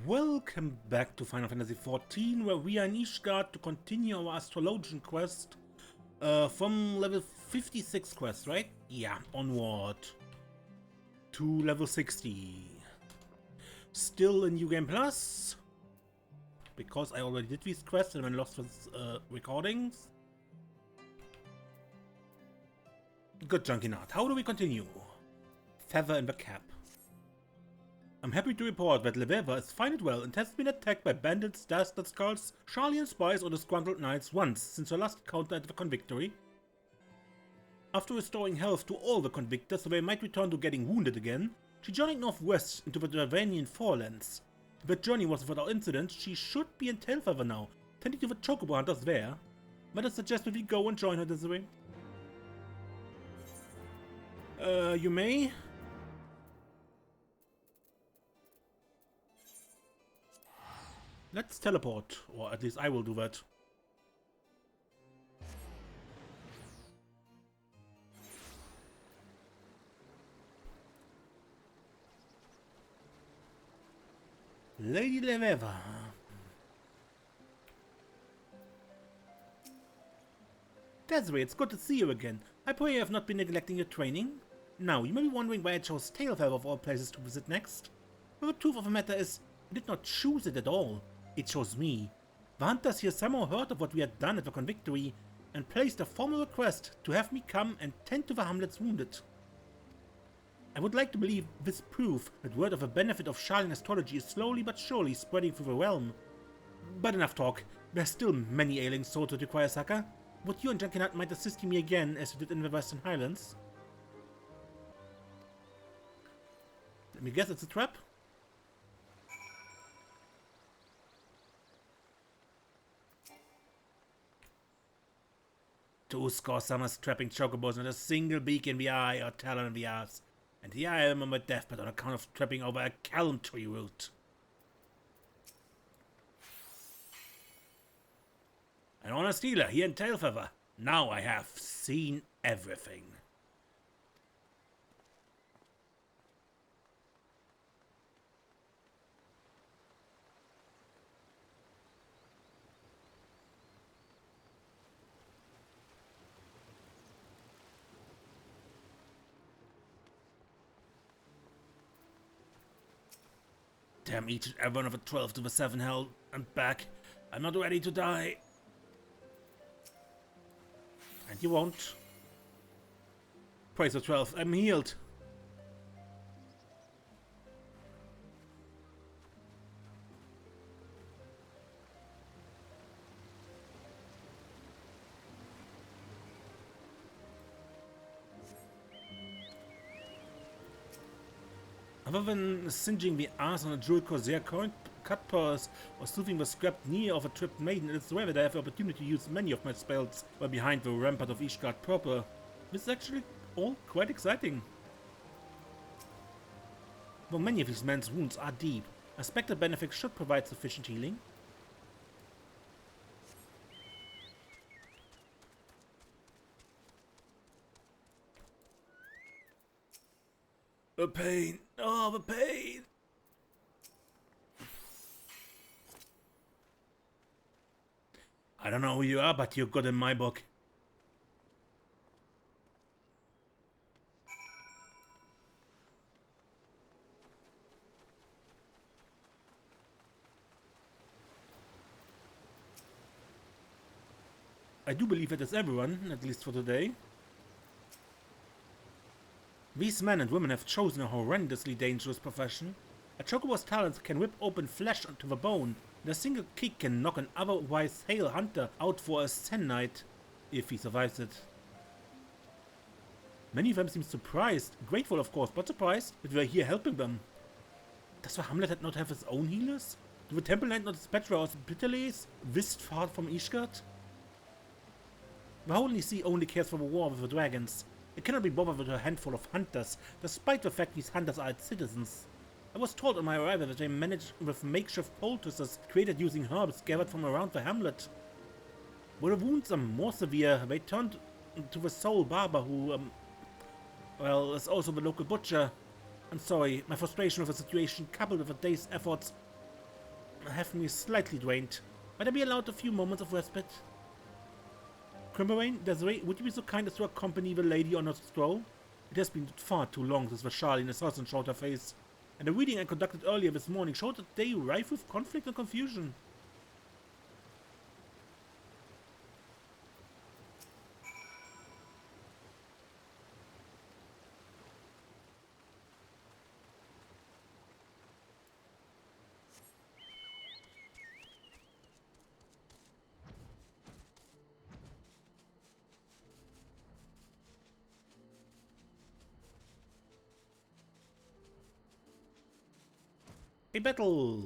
Welcome back to Final Fantasy XIV, where we are in Ishgard to continue our Astrologian quest from level 56 quest, right? Yeah, onward to level 60. Still in New Game Plus, because I already did these quests and then lost with recordings. Good junkie nut. How do we continue? Feather in the cap. I'm happy to report that Leveva is fine and well and has been attacked by bandits, dastard skulls, Charlie and spies or disgruntled knights once since her last encounter at the convictory. After restoring health to all the convictors so they might return to getting wounded again, she journeyed northwest into the Dravanian forelands. If that journey was without incident, she should be in Tailfeather now, tending to the chocobo hunters there. Might I suggest that we go and join her, Desiree? You may. Let's teleport, or at least I will do that. Lady Leveva. Desiree, it's good to see you again. I pray you have not been neglecting your training. Now, you may be wondering why I chose Tailfeather of all places to visit next. Well, the truth of the matter is, I did not choose it at all. It chose me. The hunters here somehow heard of what we had done at the convictory and placed a formal request to have me come and tend to the hamlet's wounded. I would like to believe this proof that word of the benefit of Charlian astrology is slowly but surely spreading through the realm. But enough talk. There's still many ailing souls that require succor. Would you and Junkinat might assist me again as you did in the Western Highlands? Let me guess it's a trap? Two score summers trapping chocobos, not a single beak in the eye or talon in the ass. And here I am on my deathbed on account of tripping over a calm tree root. An honest dealer here in Tailfeather. Now I have seen everything. Damn each and every one of the 12 to the 7 hell and back. I'm not ready to die. And you won't. Praise the 12, I'm healed. Other than singeing the ass on a jeweled corsair coin cut purse or soothing the scrapped knee of a tripped maiden, it's rare that I have the opportunity to use many of my spells while behind the rampart of Ishgard proper. This is actually all quite exciting. Though many of these men's wounds are deep, a spectre benefic should provide sufficient healing. The pain! Oh, the pain! I don't know who you are, but you're good in my book. I do believe that is everyone, at least for today. These men and women have chosen a horrendously dangerous profession. A chocobo's talons can rip open flesh onto the bone, and a single kick can knock an otherwise hale hunter out for a Sen night, if he survives it. Many of them seem surprised, grateful of course, but surprised that we are here helping them. Does the hamlet not have its own healers? Do the Temple Knight not dispatch our hospitalities this far from Ishgard? The Holy See only cares for the war with the dragons. It cannot be bothered with a handful of hunters, despite the fact these hunters are its citizens. I was told on my arrival that they managed with makeshift poultices created using herbs gathered from around the hamlet. Where the wounds are more severe, they turned to the sole barber who, well, is also the local butcher. I'm sorry, my frustration with the situation coupled with the day's efforts have me slightly drained. Might I be allowed a few moments of respite? Crimberrain, Desiree, would you be so kind as to accompany the lady on her stroll? It has been far too long since the Charlene assassin showed her face, and the reading I conducted earlier this morning showed a day rife with conflict and confusion. A battle!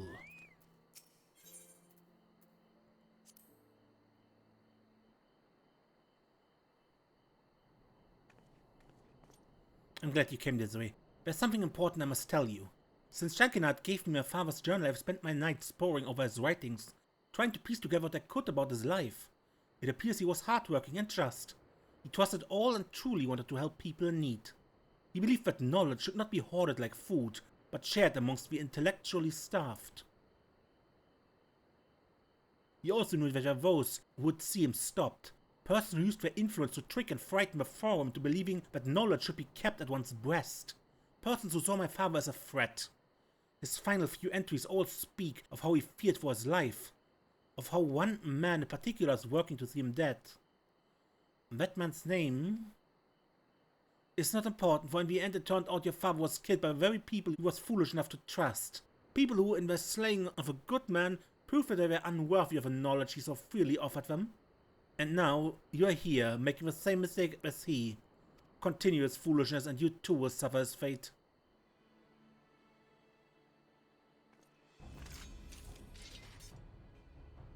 I'm glad you came, Desiree. There's something important I must tell you. Since Shankinat gave me my father's journal, I've spent my nights poring over his writings, trying to piece together what I could about his life. It appears he was hardworking and just. He trusted all and truly wanted to help people in need. He believed that knowledge should not be hoarded like food, but shared amongst the intellectually starved. He also knew that there were those who would see him stopped, persons who used their influence to trick and frighten the forum into believing that knowledge should be kept at one's breast, persons who saw my father as a threat. His final few entries all speak of how he feared for his life, of how one man in particular is working to see him dead. And that man's name is not important, for in the end it turned out your father was killed by the very people he was foolish enough to trust. People who, in their slaying of a good man, proved that they were unworthy of the knowledge he so freely offered them. And now, you are here, making the same mistake as he. Continue his foolishness and you too will suffer his fate.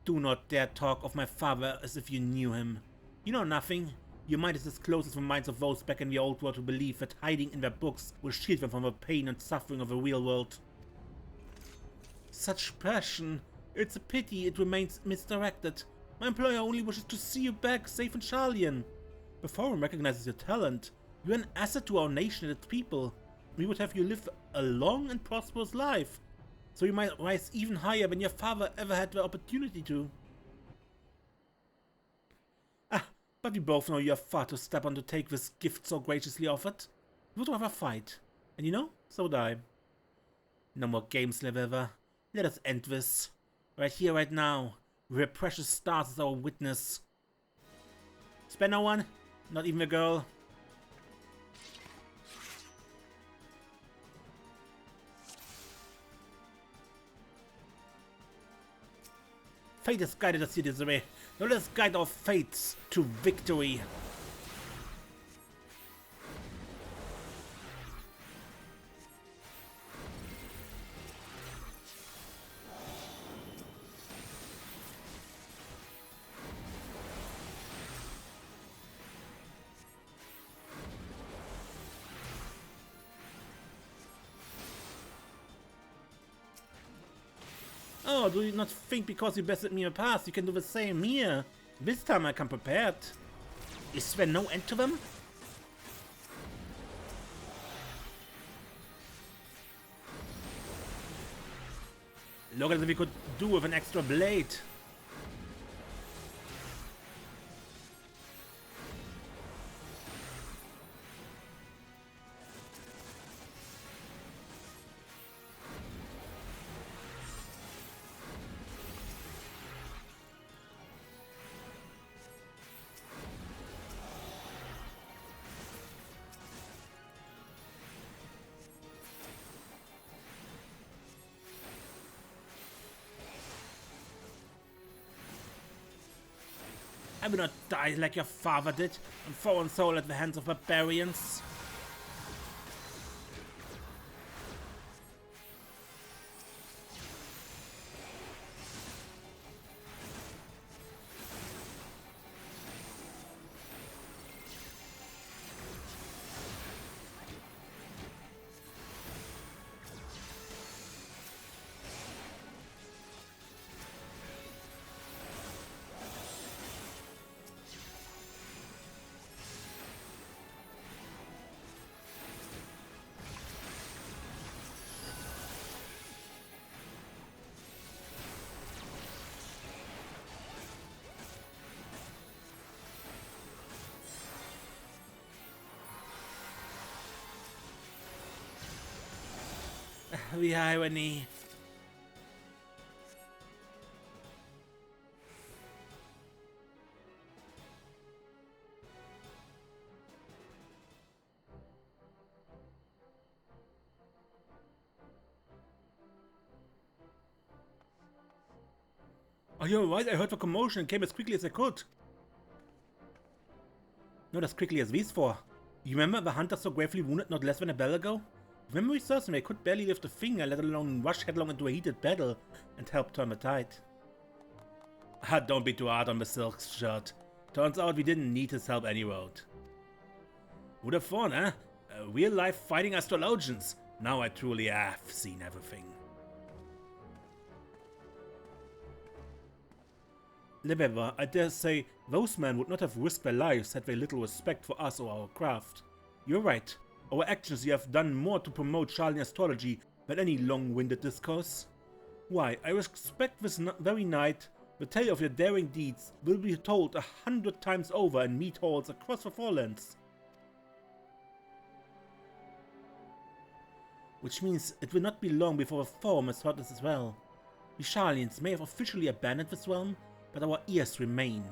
Do not dare talk of my father as if you knew him. You know nothing. Your mind is as close as the minds of those back in the old world who believe that hiding in their books will shield them from the pain and suffering of the real world. Such passion. It's a pity it remains misdirected. My employer only wishes to see you back safe and Charlian. The forum recognizes your talent. You're an asset to our nation and its people. We would have you live a long and prosperous life, so you might rise even higher than your father ever had the opportunity to. But we both know you are far too stubborn to take this gift so graciously offered. You would rather fight. And you know, so would I. No more games, Leveva. Let us end this. Right here, right now. Where precious stars is our witness. Spare no one? Not even a girl? Fate has guided us here, Desiree. Now let us guide our fates to victory. Oh, do you not think because you bested me in the past, you can do the same here? This time I come prepared. Is there no end to them? Look at what we could do with an extra blade. I will not die like your father did, and foreign soul at the hands of barbarians. the irony. Are you alright? I heard the commotion and came as quickly as I could. Not as quickly as these four. You remember the hunter so gravely wounded not less than a bell ago? If memory serves me, I could barely lift a finger, let alone rush headlong into a heated battle and help turn the tide. Ah, don't be too hard on the silk shirt. Turns out we didn't need his help anyway. Would have thought, eh? Real-life fighting astrologians. Now I truly have seen everything. However, I dare say those men would not have risked their lives had they little respect for us or our craft. You're right. Our actions here have done more to promote Charlian astrology than any long-winded discourse. Why, I expect this very night the tale of your daring deeds will be told 100 times over in mead halls across the Forelands. Which means it will not be long before the forum has heard this as well. We Charlians may have officially abandoned this realm, but our ears remain.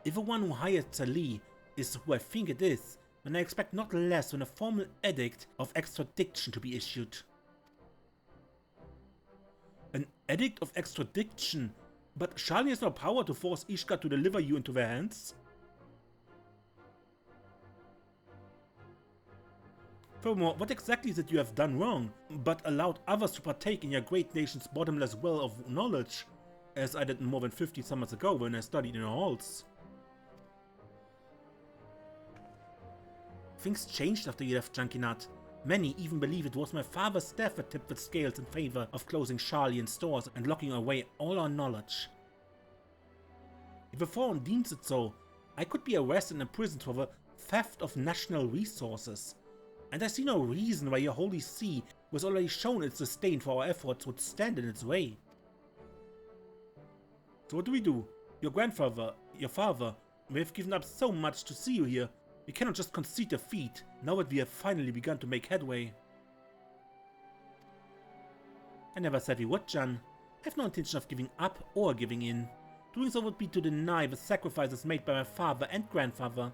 If the one who hired Tali is who I think it is, then I expect not less than a formal edict of extradition to be issued. An edict of extradition? But Charlian has no power to force Ishgard to deliver you into their hands? Furthermore, what exactly is it you have done wrong, but allowed others to partake in your great nation's bottomless well of knowledge, as I did more than 50 summers ago when I studied in your halls? Things changed after you left Junkinat. Many even believe it was my father's death that tipped the scales in favor of closing Charlian stores and locking away all our knowledge. If the forum deems it so, I could be arrested and imprisoned for the theft of national resources. And I see no reason why your Holy See, who has already shown its disdain for our efforts, would stand in its way. So what do we do? Your grandfather, your father, we have given up so much to see you here. We cannot just concede defeat, now that we have finally begun to make headway. I never said we would, Jan. I have no intention of giving up or giving in. Doing so would be to deny the sacrifices made by my father and grandfather.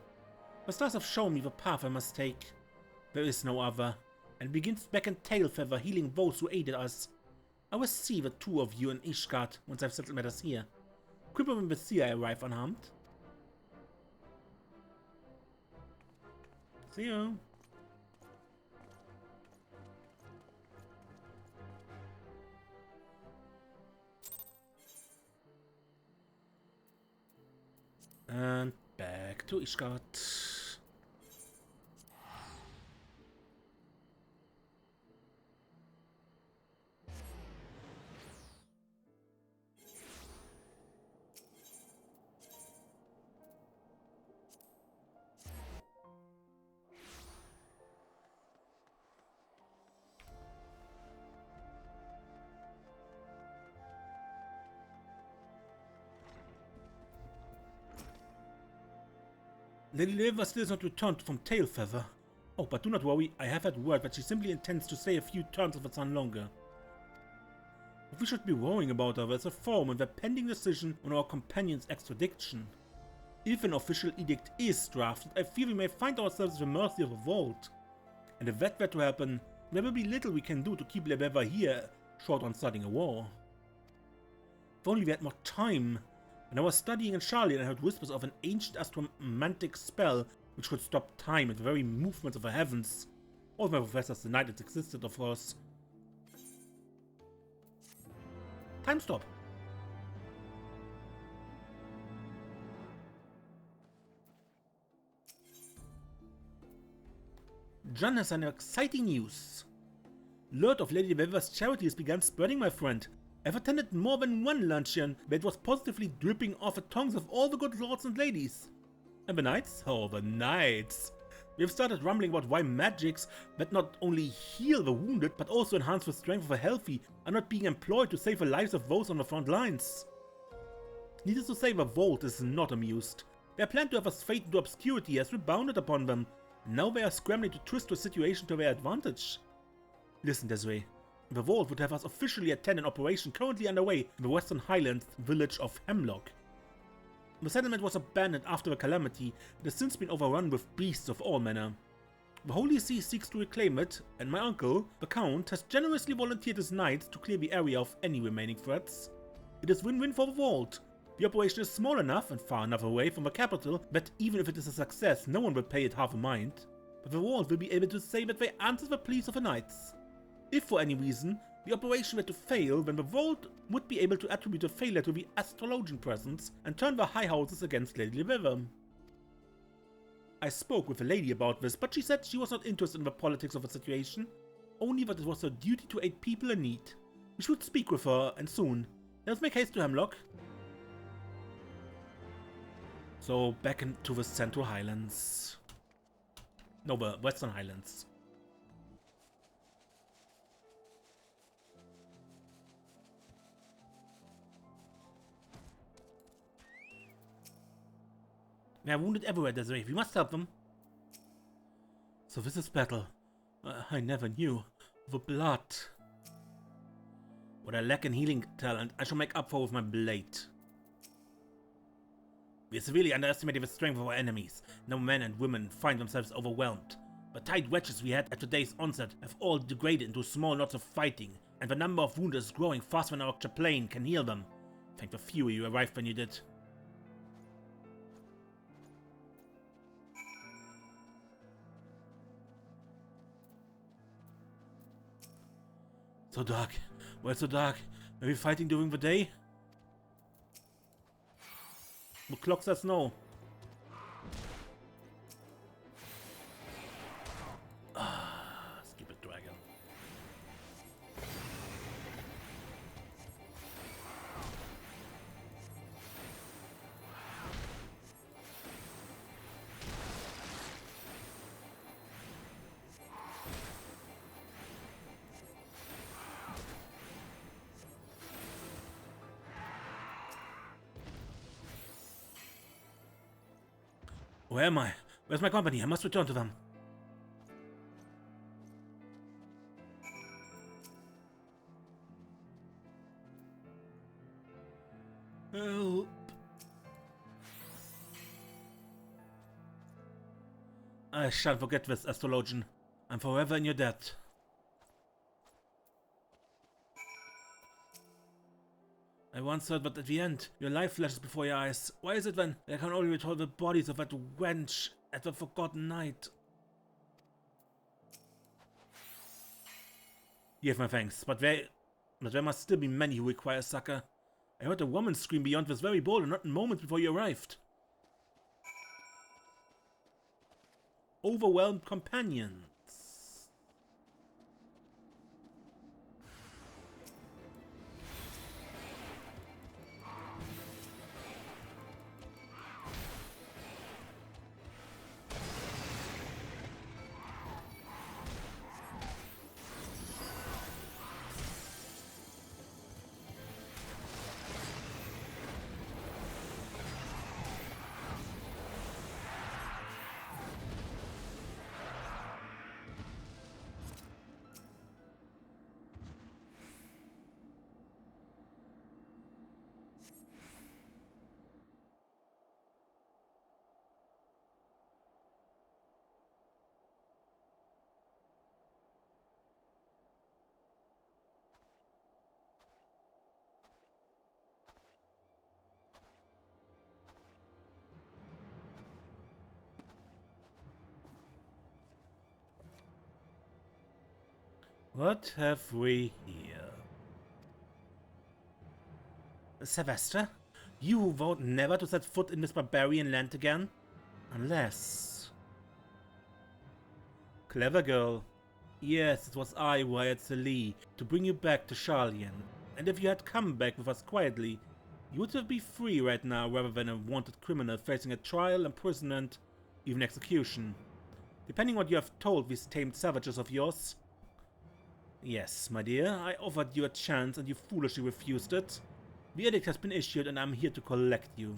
The stars have shown me the path I must take. There is no other, and it begins back in Tailfeather, healing those who aided us. I will see the two of you in Ishgard once I've settled matters here. Quiver when the Seer arrive unharmed. See you. And back to Ishgard. Lady Liver still has not returned from Tailfeather. Oh, but do not worry, I have had word that she simply intends to stay a few turns of the sun longer. What we should be worrying about, however, is a forum and the pending decision on our companion's extradition. If an official edict is drafted, I fear we may find ourselves at the mercy of a vault. And if that were to happen, there will be little we can do to keep Lebeva here, short on starting a war. If only we had more time. When I was studying in Charlian, I heard whispers of an ancient astromantic spell which could stop time and the very movements of the heavens. All my professors denied it existed, of course. Time stop. John has some exciting news. Word of Lady Weaver's charity has begun spreading, my friend. I've attended more than one luncheon where it was positively dripping off the tongues of all the good lords and ladies. And the knights? Oh, the knights. We have started rumbling about why magics that not only heal the wounded but also enhance the strength of the healthy are not being employed to save the lives of those on the front lines. Needless to say, the Vault is not amused. Their plan to have us fade into obscurity has rebounded upon them, and now they are scrambling to twist the situation to their advantage. Listen, Desiree. The vault would have us officially attend an operation currently underway in the Western Highlands village of Hemlock. The settlement was abandoned after a calamity and has since been overrun with beasts of all manner. The Holy See seeks to reclaim it, and my uncle, the Count, has generously volunteered his knights to clear the area of any remaining threats. It is win-win for the vault. The operation is small enough and far enough away from the capital that even if it is a success, no one will pay it half a mind. But the vault will be able to say that they answered the pleas of the knights. If for any reason the operation were to fail, then the vault would be able to attribute the failure to the Astrologian presence and turn the high houses against Lady Liviver. I spoke with the lady about this, but she said she was not interested in the politics of the situation, only that it was her duty to aid people in need. We should speak with her, and soon. Let's make haste to Hemlock. So, back into the Central Highlands. No, the Western Highlands. They are wounded everywhere, Desiree. We must help them. So this is battle. I never knew. The blood. What I lack in healing talent, I shall make up for with my blade. We severely underestimated the strength of our enemies. Now men and women find themselves overwhelmed. The tight wedges we had at today's onset have all degraded into small knots of fighting, and the number of wounded is growing faster than our chaplain can heal them. Thank the fury you arrived when you did. So dark. Why so dark? Are we fighting during the day? The clock says no. Stupid dragon. Where am I? Where's my company? I must return to them. Help. I shan't forget this, Astrologian. I'm forever in your debt. I once heard that at the end, your life flashes before your eyes. Why is it then that I can only recall the bodies of that wench at the forgotten night? You have my thanks, but there must still be many who require succor. I heard a woman scream beyond this very border not a moment before you arrived. Overwhelmed companions. What have we here? Sylvester? You who vowed never to set foot in this barbarian land again? Unless... Clever girl. Yes, it was I who hired Celie to bring you back to Charlian. And if you had come back with us quietly, you would have been free right now rather than a wanted criminal facing a trial, imprisonment, even execution. Depending what you have told these tamed savages of yours. Yes, my dear, I offered you a chance and you foolishly refused it. The edict has been issued and I'm here to collect you.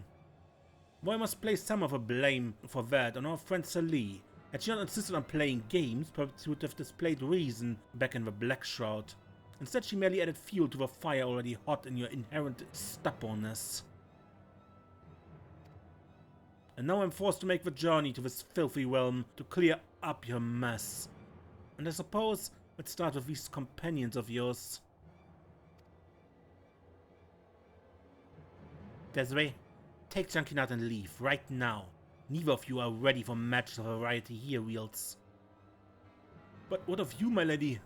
Though I must place some of the blame for that on our friend Celie. Had she not insisted on playing games, perhaps she would have displayed reason back in the Black Shroud. Instead, she merely added fuel to the fire already hot in your inherent stubbornness. And now I'm forced to make the journey to this filthy realm to clear up your mess. And I suppose let's start with these companions of yours. Desiree, take Junkinat and leave right now. Neither of you are ready for matches of variety he wields. But what of you, my lady?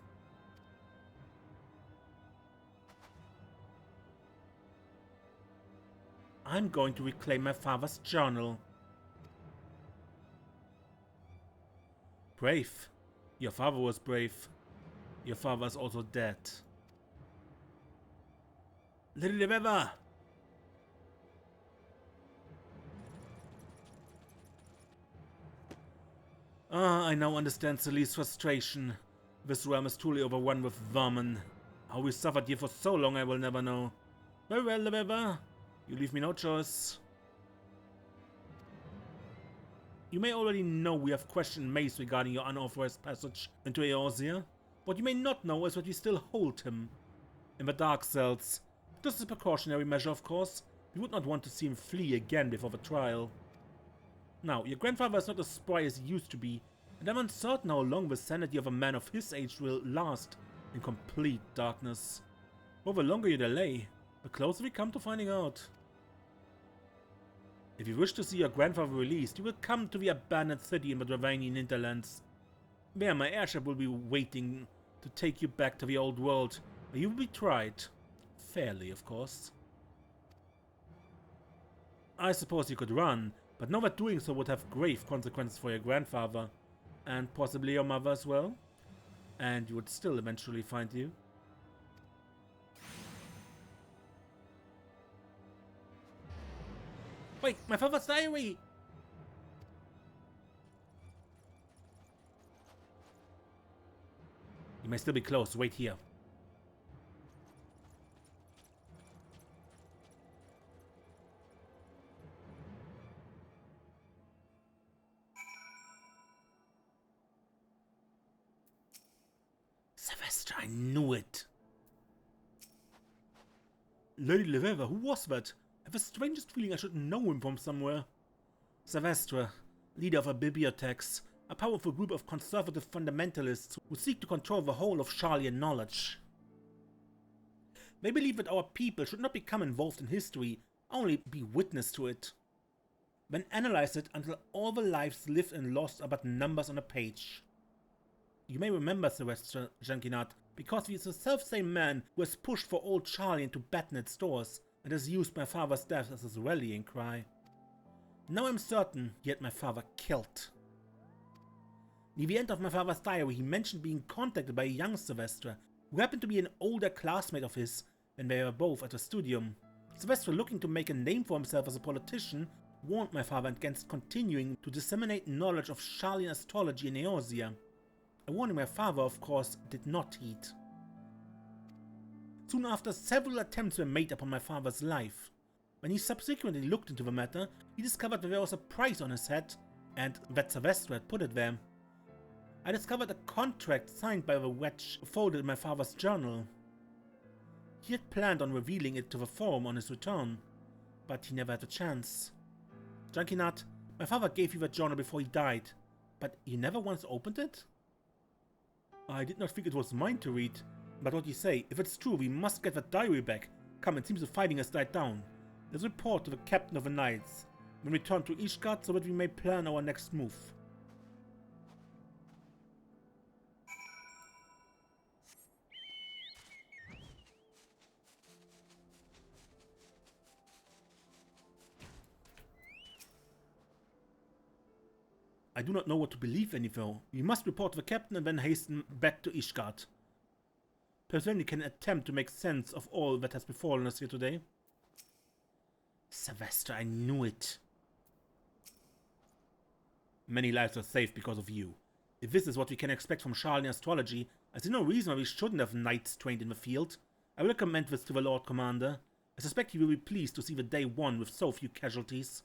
I'm going to reclaim my father's journal. Brave. Your father was brave. Your father is also dead. Lady Leveva! Ah, I now understand Celise's frustration. This realm is truly overrun with vermin. How we suffered here for so long I will never know. Very well, Leveva. You leave me no choice. You may already know we have questioned Mace regarding your unauthorized passage into Eorzea. What you may not know is that we still hold him in the dark cells. Just as a precautionary measure, of course. We would not want to see him flee again before the trial. Now, your grandfather is not as spry as he used to be, and I'm uncertain how long the sanity of a man of his age will last in complete darkness. But the longer you delay, the closer we come to finding out. If you wish to see your grandfather released, you will come to the abandoned city in the Dravanian hinterlands. There my airship will be waiting to take you back to the old world, where you will be tried. Fairly, of course. I suppose you could run, but know that doing so would have grave consequences for your grandfather, and possibly your mother as well. And you would still eventually find you. Wait, my father's diary! You may still be close, wait here. Sylvester, I knew it! Lady Leveva, who was that? I have the strangest feeling I should know him from somewhere. Sylvester, leader of a bibliotheques, a powerful group of conservative fundamentalists who seek to control the whole of Sharlayan knowledge. They believe that our people should not become involved in history, only be witness to it. Then analyze it until all the lives lived and lost are but numbers on a page. You may remember Sylvester Junkinat, because he is the self-same man who has pushed for old Charlie into Batnet stores and has used my father's death as his rallying cry. Now I'm certain he had my father killed. Near the end of my father's diary, he mentioned being contacted by a young Sylvester, who happened to be an older classmate of his when they were both at the studium. Sylvester, looking to make a name for himself as a politician, warned my father against continuing to disseminate knowledge of Sharlayan astrology in Eorzea. A warning my father, of course, did not heed. Soon after, several attempts were made upon my father's life. When he subsequently looked into the matter, he discovered that there was a price on his head, and that Sylvester had put it there. I discovered a contract signed by the wretch folded in my father's journal. He had planned on revealing it to the forum on his return, but he never had a chance. Junkinat, my father gave you the journal before he died, but you never once opened it? I did not think it was mine to read, but what you say, if it's true, we must get that diary back. Come, it seems the fighting has died down. Let's report to the captain of the knights, then return to Ishgard so that we may plan our next move. I do not know what to believe anymore. We must report to the captain and then hasten back to Ishgard. Perhaps then we can attempt to make sense of all that has befallen us here today. Sylvester, I knew it. Many lives are saved because of you. If this is what we can expect from Sharlayan astrology, I see no reason why we shouldn't have knights trained in the field. I will recommend this to the Lord Commander. I suspect he will be pleased to see the day won with so few casualties.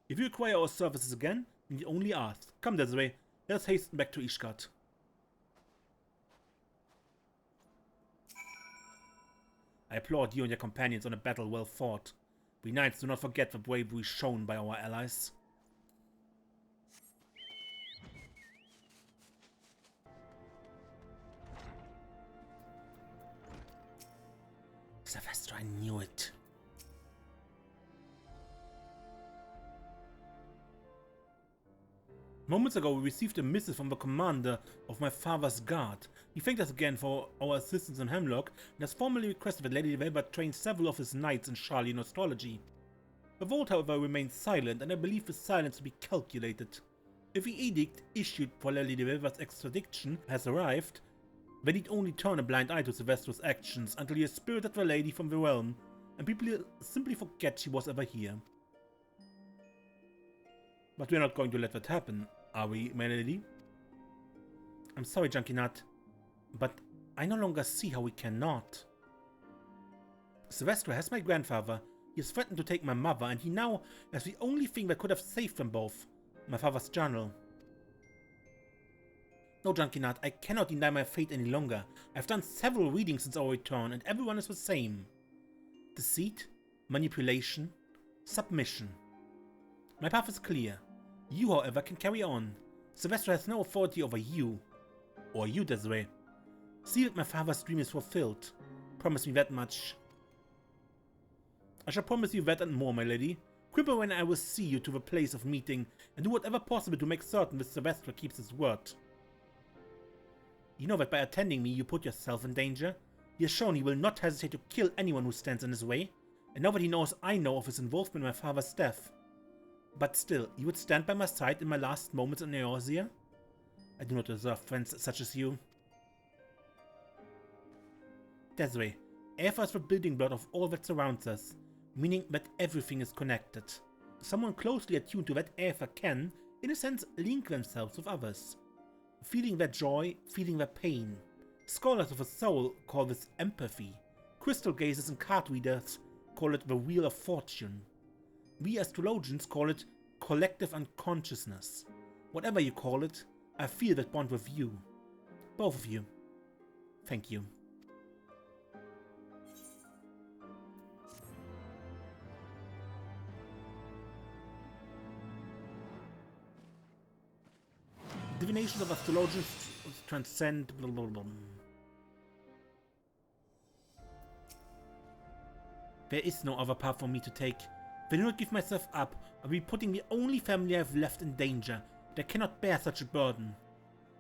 If you require our services again, we need only ask. Come, Desiree, let us hasten back to Ishgard. I applaud you and your companions on a battle well fought. We knights do not forget the bravery shown by our allies. Sylvester, I knew it. Moments ago, we received a missive from the commander of my father's guard. He thanked us again for our assistance in Hemlock and has formally requested that Lady Velva train several of his knights in Charlian astrology. The vault, however, remains silent, and I believe the silence to be calculated. If the edict issued for Lady Velva's extradition has arrived, they need only turn a blind eye to Sylvester's actions until he has spirited the lady from the realm, and people simply forget she was ever here. But we're not going to let that happen, are we, my lady? I'm sorry, Junkie Nut, but I no longer see how we cannot. Sylvester has my grandfather. He has threatened to take my mother, and he now has the only thing that could have saved them both, my father's journal. No, Junkie Nut, I cannot deny my fate any longer. I've done several readings since our return, and everyone is the same. Deceit, manipulation, submission. My path is clear. You, however, can carry on. Sylvester has no authority over you. Or you, Desiree. See that my father's dream is fulfilled. Promise me that much. I shall promise you that and more, my lady. Quibble when I will see you to the place of meeting, and do whatever possible to make certain that Sylvester keeps his word. You know that by attending me, you put yourself in danger. He has shown he will not hesitate to kill anyone who stands in his way, and now that he knows I know of his involvement in my father's death. But still, you would stand by my side in my last moments in Eorzea? I do not deserve friends such as you. Desiree, Aether is the building block of all that surrounds us, meaning that everything is connected. Someone closely attuned to that Aether can, in a sense, link themselves with others. Feeling their joy, feeling their pain. Scholars of the soul call this empathy. Crystal gazers and card readers call it the Wheel of Fortune. We astrologians call it collective unconsciousness. Whatever you call it, I feel that bond with you. Both of you. Thank you. Divinations of astrologians transcend blah blah blah. There is no other path for me to take. If I do not give myself up, I will be putting the only family I have left in danger, and I cannot bear such a burden.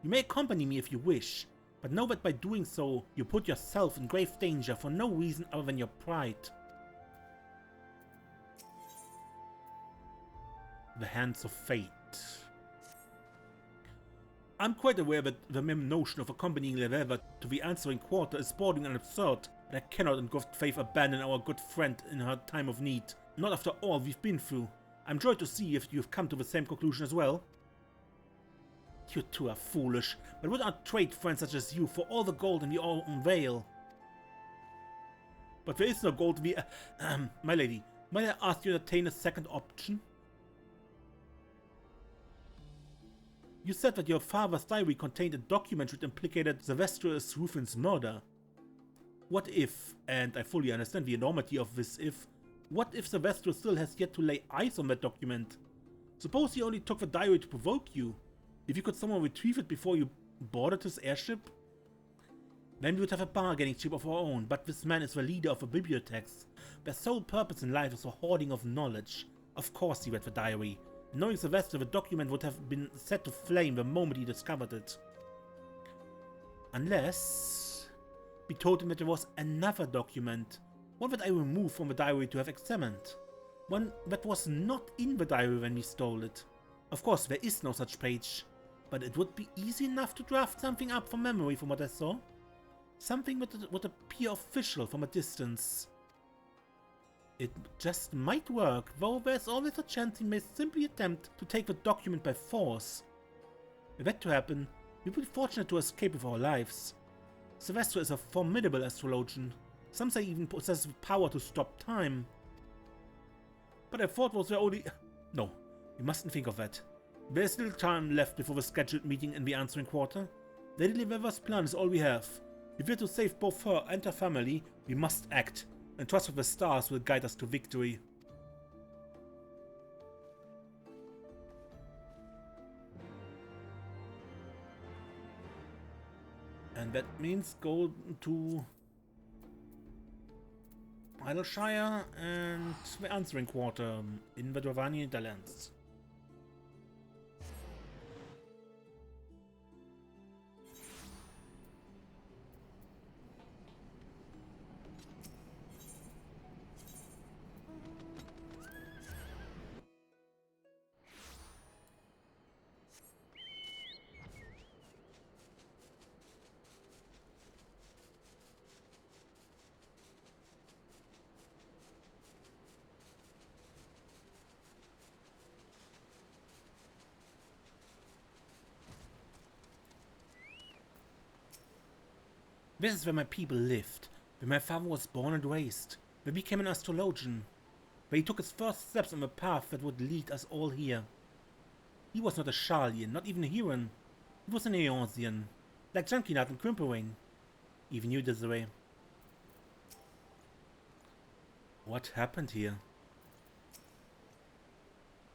You may accompany me if you wish, but know that by doing so, you put yourself in grave danger for no reason other than your pride. The Hands of Fate. I'm quite aware that the mere notion of accompanying Velva to the answering quarter is bordering on absurd, and I cannot in good faith abandon our good friend in her time of need. Not after all we've been through. I'm joyed to see if you've come to the same conclusion as well. You two are foolish, but would not trade friends such as you for all the gold in the Autumn Vale. But there is no gold in the... my lady, might I ask you to entertain a second option? You said that your father's diary contained a document which implicated Sylvester's Rufin's murder. What if, and I fully understand the enormity of this if, what if Sylvester still has yet to lay eyes on that document? Suppose he only took the diary to provoke you. If you could somehow retrieve it before you boarded his airship? Then we would have a bargaining chip of our own, but this man is the leader of the bibliotheques. Their sole purpose in life is the hoarding of knowledge. Of course he read the diary. Knowing Sylvester, the document would have been set to flame the moment he discovered it. Unless we told him that there was another document, one that I removed from the diary to have examined. One that was not in the diary when we stole it. Of course, there is no such page, but it would be easy enough to draft something up from memory from what I saw. Something that would appear official from a distance. It just might work, though there's always a chance he may simply attempt to take the document by force. If that to happen, we would be fortunate to escape with our lives. Sylvester is a formidable astrologian. Some say even possesses the power to stop time. But I thought was the only... No, we mustn't think of that. There's still time left before the scheduled meeting in the answering quarter. Lady Velva's plan is all we have. If we're to save both her and her family, we must act, and trust that the stars will guide us to victory. And that means go to Heidelshire and the answering quarter in the Dravani Netherlands. This is where my people lived, where my father was born and raised, where he became an astrologian, where he took his first steps on the path that would lead us all here. He was not a Sharlian, not even a Huron. He was an Eonsian, like Junkinat and Crimpering. Even you, Desiree. What happened here?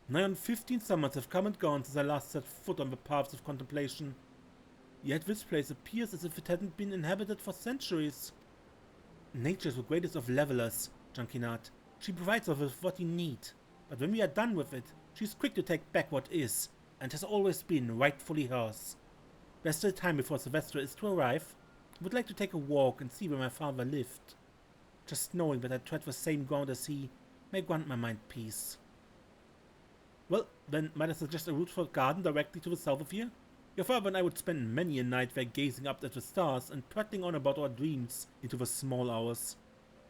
Nigh on 15 summers have come and gone since I last set foot on the paths of contemplation. Yet this place appears as if it hadn't been inhabited for centuries. Nature is the greatest of levelers, Junkinat. She provides us with what we need, but when we are done with it, she is quick to take back what is, and has always been rightfully hers. There's still time before Sylvester is to arrive. I would like to take a walk and see where my father lived. Just knowing that I tread the same ground as he may grant my mind peace. Well, then might I suggest a route for a garden directly to the south of here? Your father and I would spend many a night there gazing up at the stars and prattling on about our dreams into the small hours.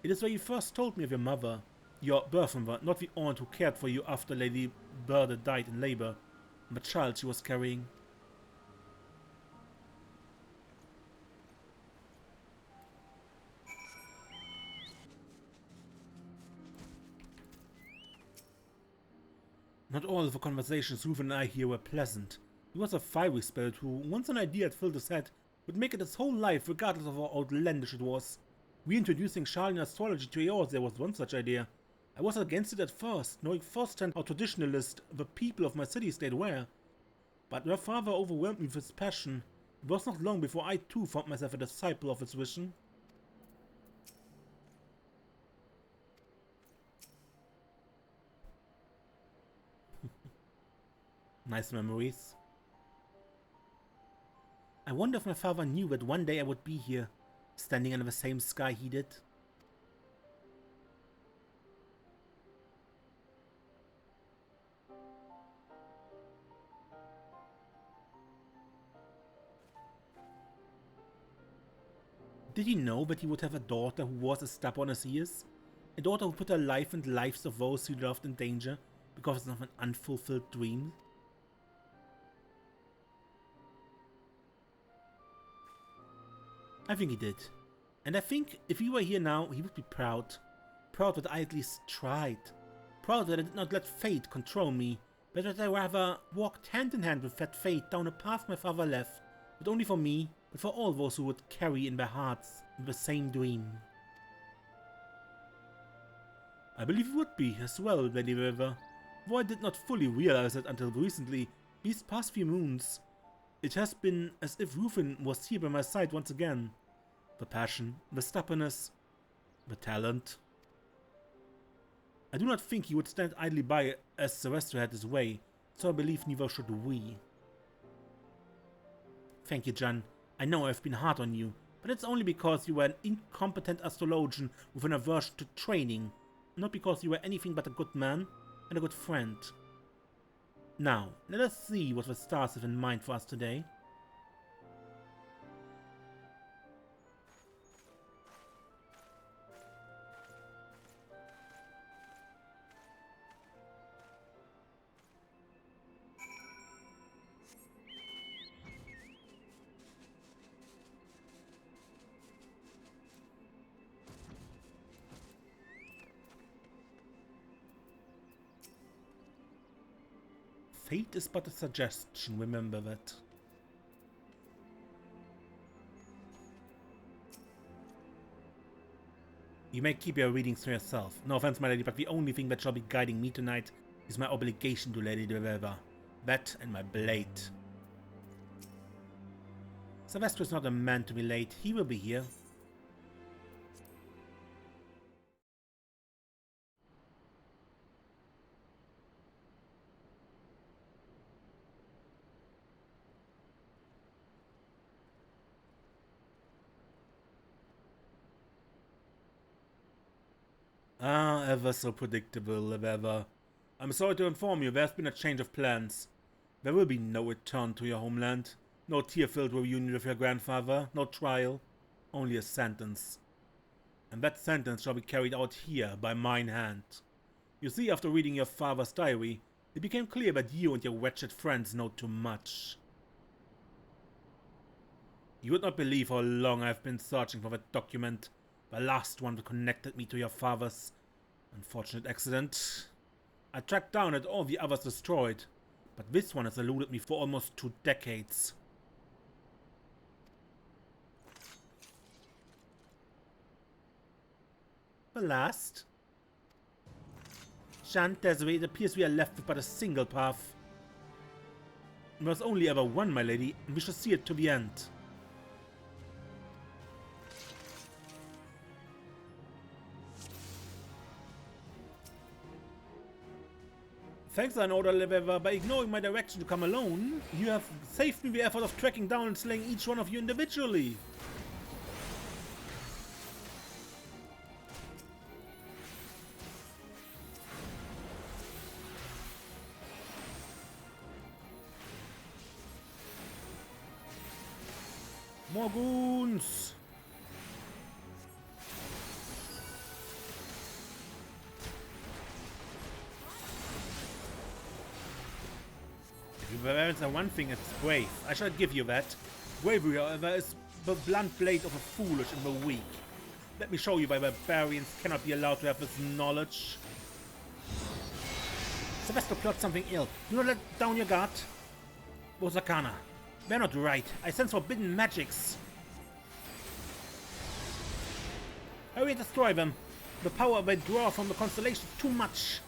It is where you first told me of your mother, your birth mother, not the aunt who cared for you after Lady Berde died in labor, and the child she was carrying. Not all of the conversations Ruth and I here were pleasant. He was a fiery spirit who, once an idea had filled his head, would make it his whole life regardless of how outlandish it was. Reintroducing Sharlayan astrology to Eorzea was one such idea. I was against it at first, knowing firsthand how traditionalist the people of my city-state were. But my father overwhelmed me with his passion. It was not long before I too found myself a disciple of his vision. Nice memories. I wonder if my father knew that one day I would be here, standing under the same sky he did. Did he know that he would have a daughter who was as stubborn as he is? A daughter who put her life and lives of those he loved in danger because of an unfulfilled dream? I think he did. And I think if he were here now, he would be proud. Proud that I at least tried. Proud that I did not let fate control me, but that I rather walked hand in hand with that fate down a path my father left, not only for me, but for all those who would carry in their hearts the same dream. I believe he would be as well, Lady River, though I did not fully realize it until recently, these past few moons. It has been as if Rufin was here by my side once again. The passion, the stubbornness, the talent. I do not think he would stand idly by as Sylvester had his way, so I believe neither should we. Thank you, Jan. I know I've been hard on you, but it's only because you were an incompetent astrologian with an aversion to training, not because you were anything but a good man and a good friend. Now, let us see what the stars have in mind for us today. Fate is but a suggestion, remember that. You may keep your readings to yourself. No offense, my lady, but the only thing that shall be guiding me tonight is my obligation to Lady de River. That and my blade. Sylvester is not a man to be late. He will be here. Ah, ever so predictable, ever. I'm sorry to inform you, there's been a change of plans. There will be no return to your homeland. No tear-filled reunion with your grandfather. No trial. Only a sentence. And that sentence shall be carried out here by mine hand. You see, after reading your father's diary, it became clear that you and your wretched friends know too much. You would not believe how long I've been searching for that document. The last one that connected me to your father's unfortunate accident. I tracked down and all the others destroyed, but this one has eluded me for almost 2 decades. The last? Shan't Desiree, it appears we are left with but a single path. There was only ever one, my lady, and we shall see it to the end. Thanks, I know, however, by ignoring my direction to come alone, you have saved me the effort of tracking down and slaying each one of you individually. More goons! Barbarians are one thing, it's brave. I shall give you that. Bravery, however, is the blunt blade of the foolish and the weak. Let me show you why barbarians cannot be allowed to have this knowledge. Sylvester plots something ill. Do not let down your guard. Osakana. They're not right. I sense forbidden magics. Hurry and destroy them. The power they draw from the constellation is too much.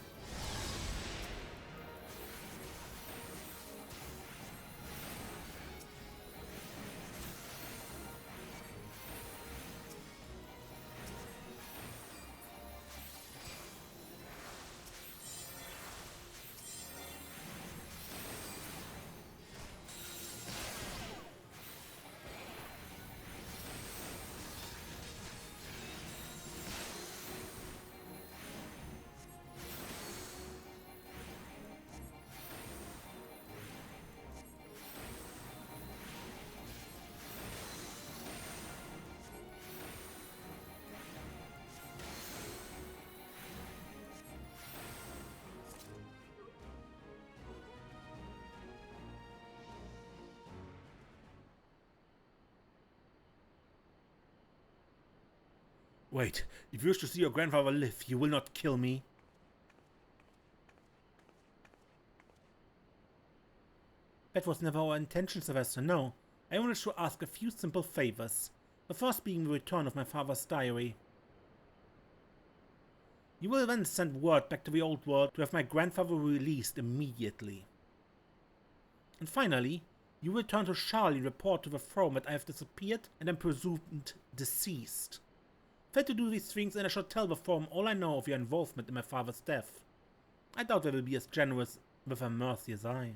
Wait, if you wish to see your grandfather live, you will not kill me. That was never our intention, Sylvester, no. I wanted to ask a few simple favors. The first being the return of my father's diary. You will then send word back to the old world to have my grandfather released immediately. And finally, you will return to Charlie and report to the throne that I have disappeared and am presumed deceased. Fail to do these things and I shall tell the forum all I know of your involvement in my father's death. I doubt they will be as generous with her mercy as I.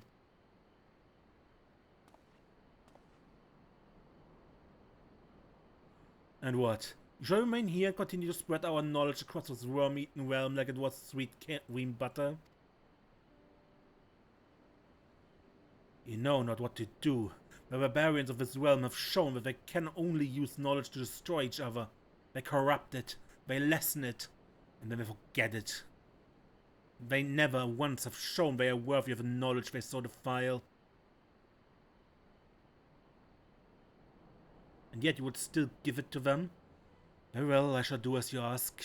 And what? You shall remain here and continue to spread our knowledge across this worm-eaten realm like it was sweet cream butter? You know not what to do. The barbarians of this realm have shown that they can only use knowledge to destroy each other. They corrupt it, they lessen it, and then they forget it. They never once have shown they are worthy of the knowledge they so defile. And yet you would still give it to them? Very well, I shall do as you ask.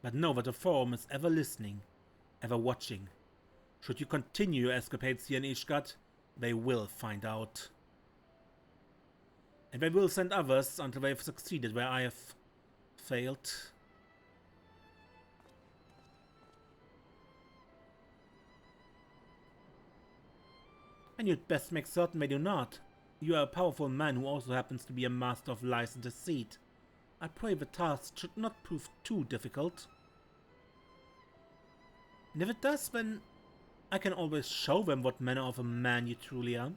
But know that the forum is ever listening, ever watching. Should you continue your escapades here in Ishgard, they will find out. And they will send others until they've succeeded where I have failed. And you'd best make certain they do not. You are a powerful man who also happens to be a master of lies and deceit. I pray the task should not prove too difficult. And if it does, then I can always show them what manner of a man you truly are.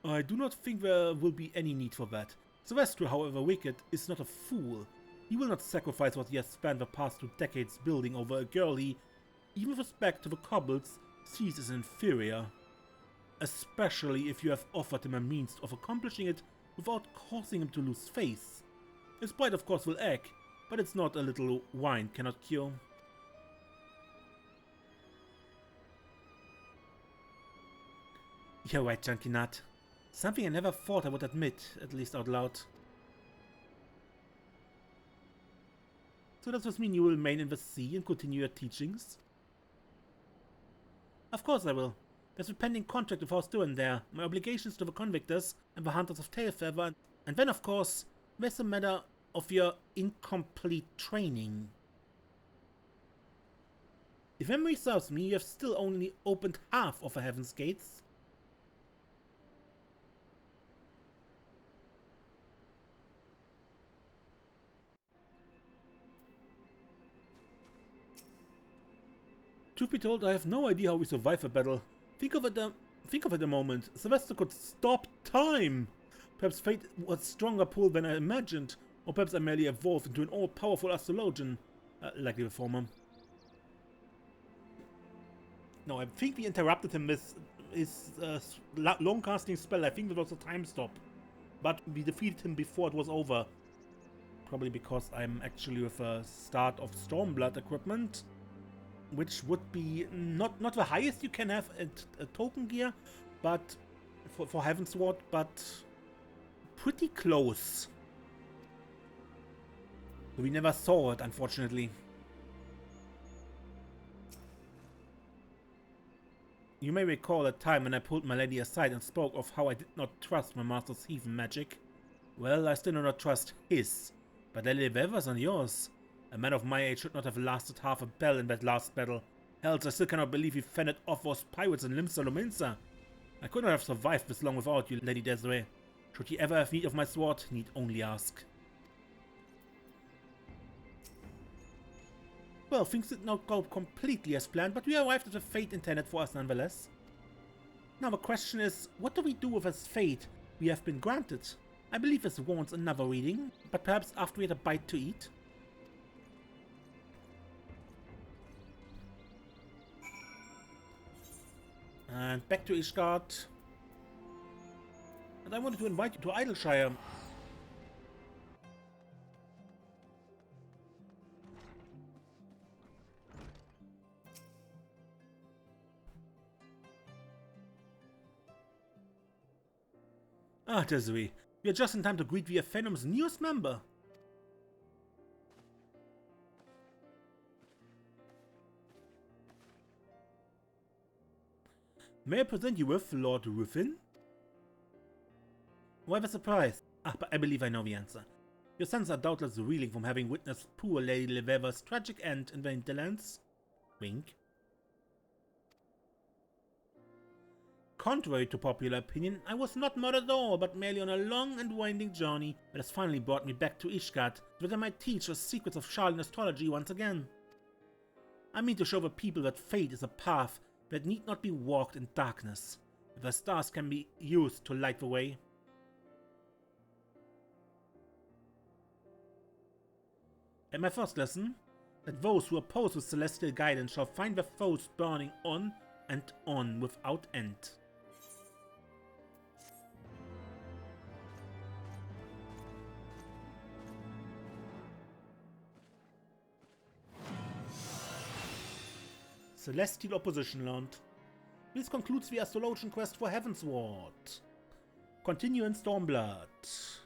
I do not think there will be any need for that. Sylvester, however wicked, is not a fool. He will not sacrifice what he has spent the past 2 decades building over a girl he, even with respect to the kobolds, sees as inferior. Especially if you have offered him a means of accomplishing it without causing him to lose faith. His pride of course will ache, but it's not a little wine cannot cure. You're right, Junkie Nut. Something I never thought I would admit, at least out loud. So does this mean you will remain in the sea and continue your teachings? Of course I will. There's a pending contract with House Duran there, my obligations to the convictors and the hunters of Tailfeather, and then of course, there's a matter of your incomplete training. If memory serves me, you have still only opened half of the Heaven's Gates. Truth be told, I have no idea how we survive a battle. Think of it a moment. Sylvester could stop time! Perhaps fate was stronger pull than I imagined, or perhaps I merely evolved into an all-powerful Astrologian, likely the former. No, I think we interrupted him with his long-casting spell. I think that was a time stop. But we defeated him before it was over. Probably because I'm actually with a start of Stormblood equipment, which would be not the highest you can have at token gear, but for Heavensward, but pretty close. We never saw it, unfortunately. You may recall a time when I pulled my lady aside and spoke of how I did not trust my master's heathen magic. Well, I still do not trust his, but I live ever on yours. A man of my age should not have lasted half a bell in that last battle. Hells, I still cannot believe he fended off those pirates in Limsa Lominsa. I could not have survived this long without you, Lady Desiree. Should he ever have need of my sword, need only ask. Well, things did not go completely as planned, but we arrived at the fate intended for us nonetheless. Now the question is, what do we do with this fate we have been granted? I believe this warrants another reading, but perhaps after we had a bite to eat. And back to Ishgard. And I wanted to invite you to Idleshire. Ah, Desiree, we are just in time to greet the Phenom's newest member. May I present you with Lord Ruffin? Why the surprise? Ah, but I believe I know the answer. Your sons are doubtless reeling from having witnessed poor Lady Leveva's tragic end in the hinterlands. Wink. Contrary to popular opinion, I was not murdered at all, but merely on a long and winding journey that has finally brought me back to Ishgard, so that I might teach the secrets of Charlan astrology once again. I mean to show the people that fate is a path that need not be walked in darkness, if the stars can be used to light the way. And my first lesson, that those who oppose with celestial guidance shall find their foes burning on and on without end. Celestial opposition learned. This concludes the Astrologian quest for Heavensward. Continue in Stormblood.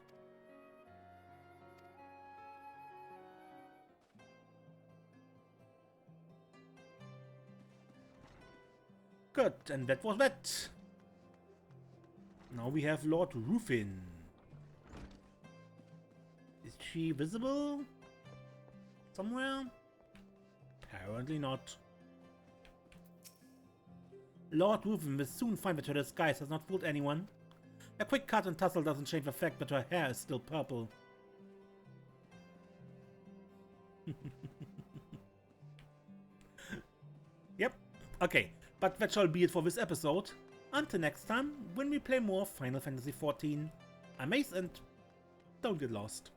Good, and that was that. Now we have Lord Rufin. Is she visible? Somewhere? Apparently not. Lord Rufin will soon find that her disguise has not fooled anyone. A quick cut and tussle doesn't change the fact that her hair is still purple. Yep, okay, but that shall be it for this episode. Until next time, when we play more Final Fantasy XIV, I'm Ace and don't get lost.